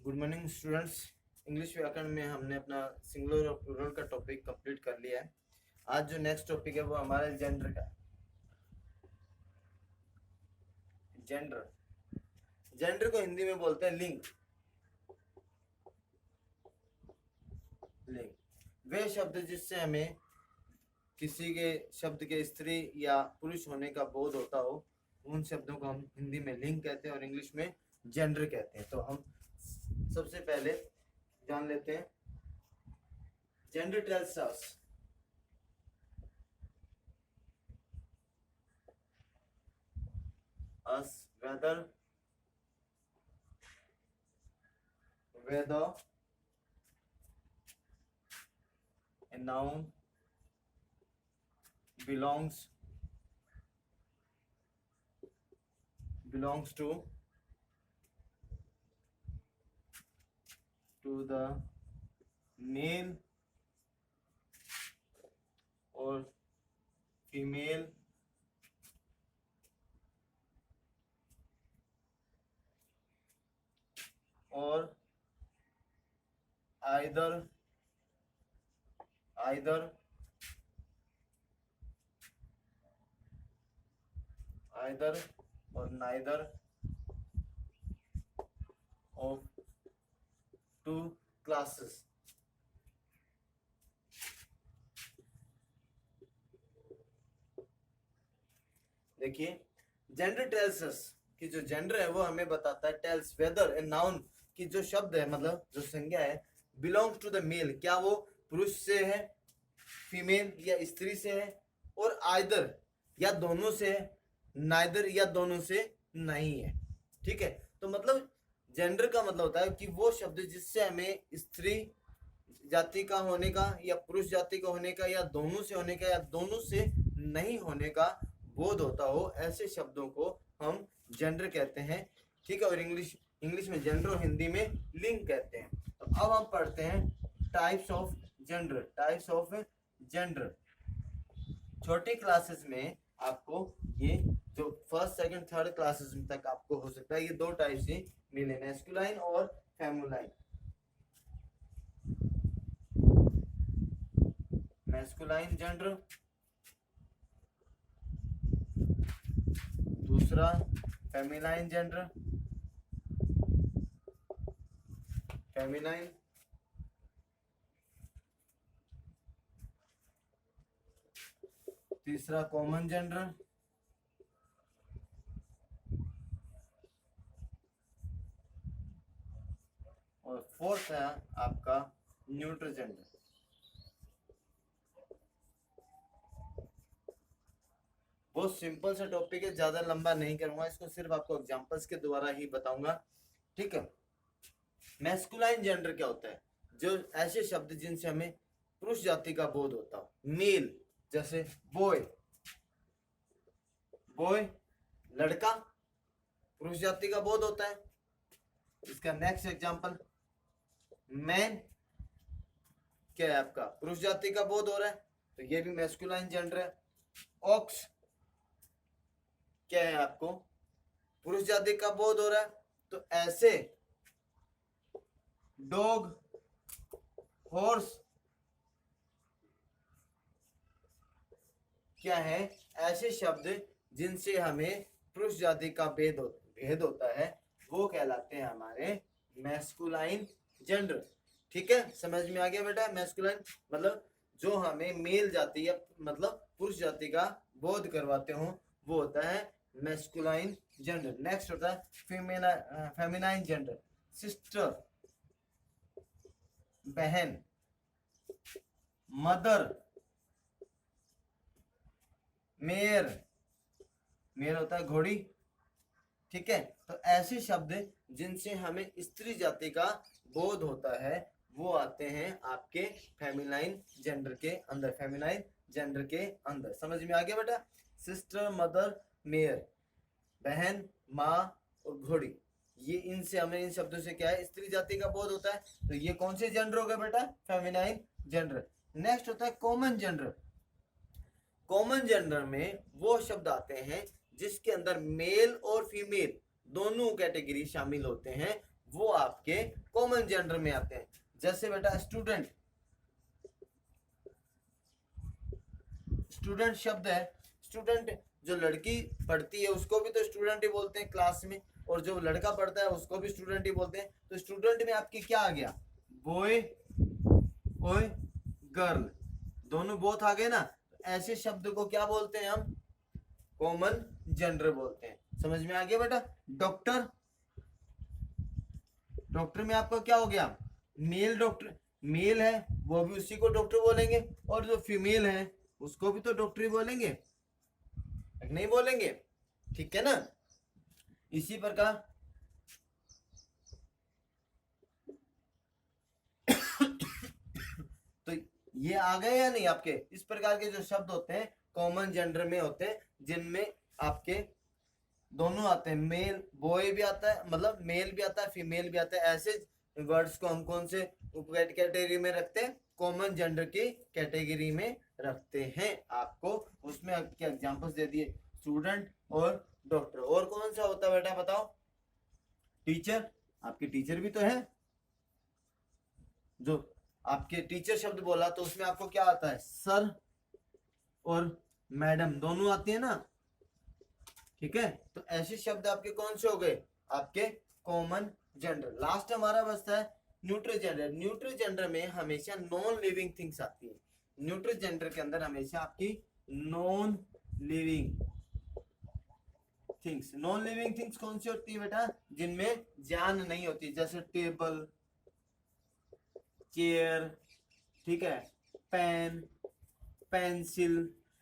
Good morning students. English व्याकरण में हमने अपना सिंगुलर और प्लूरल का टॉपिक कंप्लीट कर लिया है। आज जो नेक्स्ट टॉपिक है वो हमारा जेंडर का है। जेंडर जेंडर को हिंदी में बोलते हैं लिंग। लिंग वे शब्द जिससे हमें किसी के शब्द के स्त्री या पुरुष होने का बोध होता हो, उन शब्दों को हम हिंदी में लिंग कहते हैं और इंग्लिश में जेंडर कहते हैं। तो हम सबसे पहले जान लेते हैं gender tells us whether a noun belongs to the male or female or either or neither of two classes। देखिए, जेंडर टेल्स अस कि जो जेंडर है वो हमें बताता है, टेल्स वेदर ए नाउन कि जो शब्द है मतलब जो संज्ञा है, बिलोंग्स टू द मेल क्या वो पुरुष से है, फीमेल या स्त्री से है, और आइदर या दोनों से है, नाइदर या दोनों से नहीं है। ठीक है, तो मतलब जेंडर का मतलब होता है कि वो शब्द जिससे हमें स्त्री जाति का होने का या पुरुष जाति का होने का या दोनों से होने का या दोनों से नहीं होने का बोध होता हो, ऐसे शब्दों को हम जेंडर कहते हैं। ठीक है, और इंग्लिश में जेंडर और हिंदी में लिंग कहते हैं। तो अब हम पढ़ते हैं टाइप्स ऑफ जेंडर। छोटी क्लासेस में आपको ये जो फर्स्ट सेकंड थर्ड क्लासेस तक आपको हो सकता है ये दो टाइप से मिले, मैस्कुलाइन और फेमुलाइन। मैस्कुलाइन जेंडर, दूसरा फेमिनाइन जेंडर, फेमिनाइन, तीसरा कॉमन जेंडर, और फोर्थ है आपका न्यूट्रल जेंडर। बहुत सिंपल सा टॉपिक है, ज्यादा लंबा नहीं करूंगा इसको, सिर्फ आपको एग्जांपल्स के द्वारा ही बताऊंगा। ठीक है, मैस्कुलाइन जेंडर क्या होता है? जो ऐसे शब्द जिनसे हमें पुरुष जाति का बोध होता हो, मेल जैसे बॉय लड़का, पुरुष जाति का बोध होता है। इसका नेक्स्ट एग्जांपल मैन क्या है आपका, पुरुष जाति का बोध हो रहा है, तो ये भी मैस्कुलाइन जेंडर है। ऑक्स क्या है आपको, पुरुष जाति का बोध हो रहा है, तो ऐसे डॉग, हॉर्स क्या है, ऐसे शब्द जिनसे हमें पुरुष जाति का भेद होता है वो कहलाते हैं हमारे मैस्कुलाइन जेंडर। ठीक है, समझ में आ गया बेटा? मैस्कुलाइन मतलब जो हमें मेल जाति या मतलब पुरुष जाति का बोध करवाते हो वो होता है मैस्कुलाइन जेंडर। नेक्स्ट होता है फेमिनाइन जेंडर, सिस्टर, बहन, मदर, मेयर होता है घोड़ी। ठीक है, तो ऐसे शब्द जिनसे हमें स्त्री जाति का बोध होता है वो आते हैं आपके फेमिनाइन जेंडर के अंदर। फेमिनाइन जेंडर के अंदर समझ में आ गया बेटा? सिस्टर, मदर, मेयर, बहन, माँ और घोड़ी, ये इनसे हमें इन शब्दों से क्या है, स्त्री जाति का बोध होता है। तो ये कौन से जेंडर हो गए बेटा? Feminine gender. नेक्स्ट होता है कॉमन जेंडर। कॉमन जेंडर में वो शब्द आते हैं जिसके अंदर मेल और फीमेल दोनों कैटेगरी शामिल होते हैं, वो आपके कॉमन जेंडर में आते हैं। जैसे बेटा स्टूडेंट, स्टूडेंट शब्द है, स्टूडेंट जो लड़की पढ़ती है उसको भी तो स्टूडेंट ही बोलते हैं क्लास में, और जो लड़का पढ़ता है उसको भी स्टूडेंट ही बोलते हैं। तो स्टूडेंट में आपकी क्या आ गया, बॉय और गर्ल, दोनों बोथ आ गए ना। ऐसे शब्द को क्या बोलते हैं हम, कॉमन जेंडर बोलते हैं। समझ में आ गया बेटा। डॉक्टर, डॉक्टर में आपका क्या हो गया, मेल डॉक्टर, मेल है वो भी उसी को डॉक्टर बोलेंगे, और जो फीमेल है उसको भी तो डॉक्टर ही बोलेंगे, नहीं बोलेंगे, ठीक है ना। इसी प्रकार तो ये आ गए या नहीं आपके, इस प्रकार के जो शब्द होते हैं कॉमन जेंडर में होते हैं, जिनमें आपके दोनों आते हैं, मेल बॉय भी आता है, मतलब मेल भी आता है फीमेल भी आता है। ऐसे वर्ड्स को हम कौन से कैटेगरी में रखते हैं, कॉमन जेंडर की कैटेगरी में रखते हैं। आपको उसमें क्या एग्जांपल्स दे दिए, स्टूडेंट और डॉक्टर। और कौन सा होता है बेटा बताओ, टीचर, आपके टीचर भी तो है। जो आपके टीचर शब्द बोला तो उसमें आपको क्या आता है, सर और मैडम दोनों आती है ना, ठीक है। तो ऐसे शब्द आपके कौन से हो गए, आपके कॉमन जेंडर। लास्ट हमारा बचता है न्यूट्रल जेंडर। न्यूट्रल जेंडर में हमेशा नॉन लिविंग थिंग्स आती है। न्यूट्रल जेंडर के अंदर हमेशा आपकी non living things, non living things कौन सी होती है बेटा, जिनमें जान नहीं होती, जैसे टेबल, चेयर, ठीक है, पेन, पेंसिल।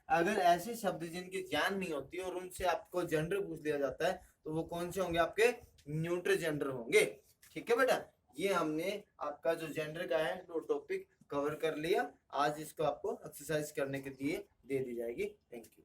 अगर ऐसे शब्द जिनकी जान नहीं होती और उनसे आपको जेंडर पूछ दिया जाता है तो वो कौन से होंगे, आपके न्यूट्रल जेंडर होंगे, ठीक है बेटा। ये हमने आपका जो जेंडर का है वो टॉपिक कवर कर लिया। आज इसको आपको एक्सरसाइज करने के लिए दे दी जाएगी। Thank you.